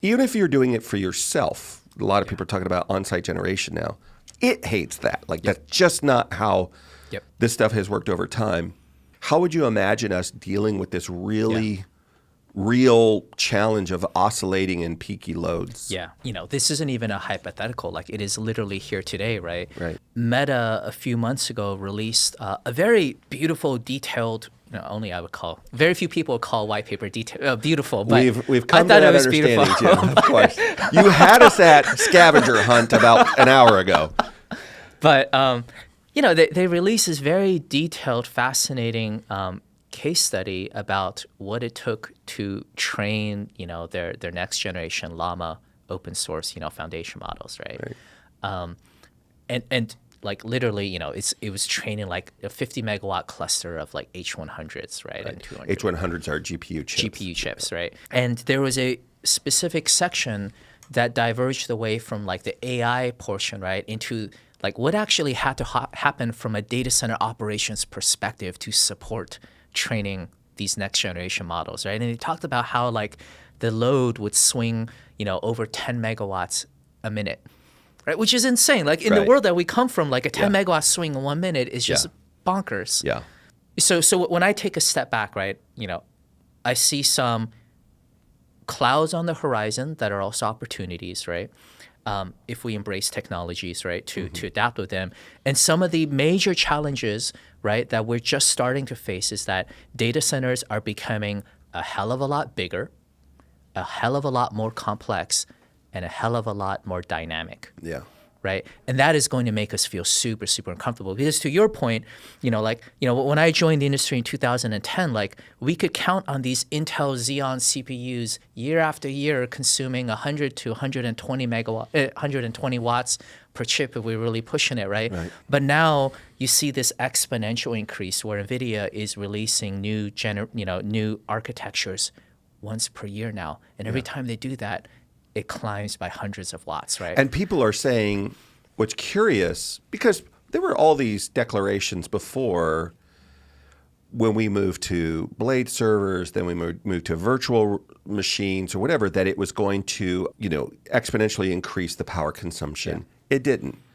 Even if you're doing it for yourself, a lot of people are talking about on-site generation now. It hates that. Like that's just not how this stuff has worked over time. How would you imagine us dealing with this really real challenge of oscillating in peaky loads? Yeah. This isn't even a hypothetical. Like it is literally here today, right? Right. Meta a few months ago released a very beautiful, detailed, only I would call, very few people would call white paper beautiful, but we've come to I thought that it was understanding, beautiful. Jim, of course. You had us at scavenger hunt about an hour ago. But, they released this very detailed, fascinating case study about what it took to train, their next generation Llama open source, foundation models, right? And like literally, it was training like a 50 megawatt cluster of like H100s, right? And 200. H100s are GPU chips. GPU chips, right? And there was a specific section that diverged away from like the AI portion, right, into like what actually had to happen from a data center operations perspective to support training these next generation models, right? And they talked about how like the load would swing, over 10 megawatts a minute, right? Which is insane. Like in the world that we come from, like a 10 megawatt swing in 1 minute is just bonkers. Yeah. So when I take a step back, right, I see some clouds on the horizon that are also opportunities, right? If we embrace technologies, right, to adapt with them. And some of the major challenges, right, that we're just starting to face is that data centers are becoming a hell of a lot bigger, a hell of a lot more complex, and a hell of a lot more dynamic. Yeah. Right. And that is going to make us feel super, super uncomfortable. Because to your point, when I joined the industry in 2010, like we could count on these Intel Xeon CPUs year after year consuming 100 to 120 watts per chip if we're really pushing it, right? But now you see this exponential increase where NVIDIA is releasing new architectures once per year now. And every time they do that, it climbs by hundreds of watts, right? And people are saying, what's curious, because there were all these declarations before when we moved to blade servers, then we moved to virtual machines or whatever, that it was going to, exponentially increase the power consumption. It didn't.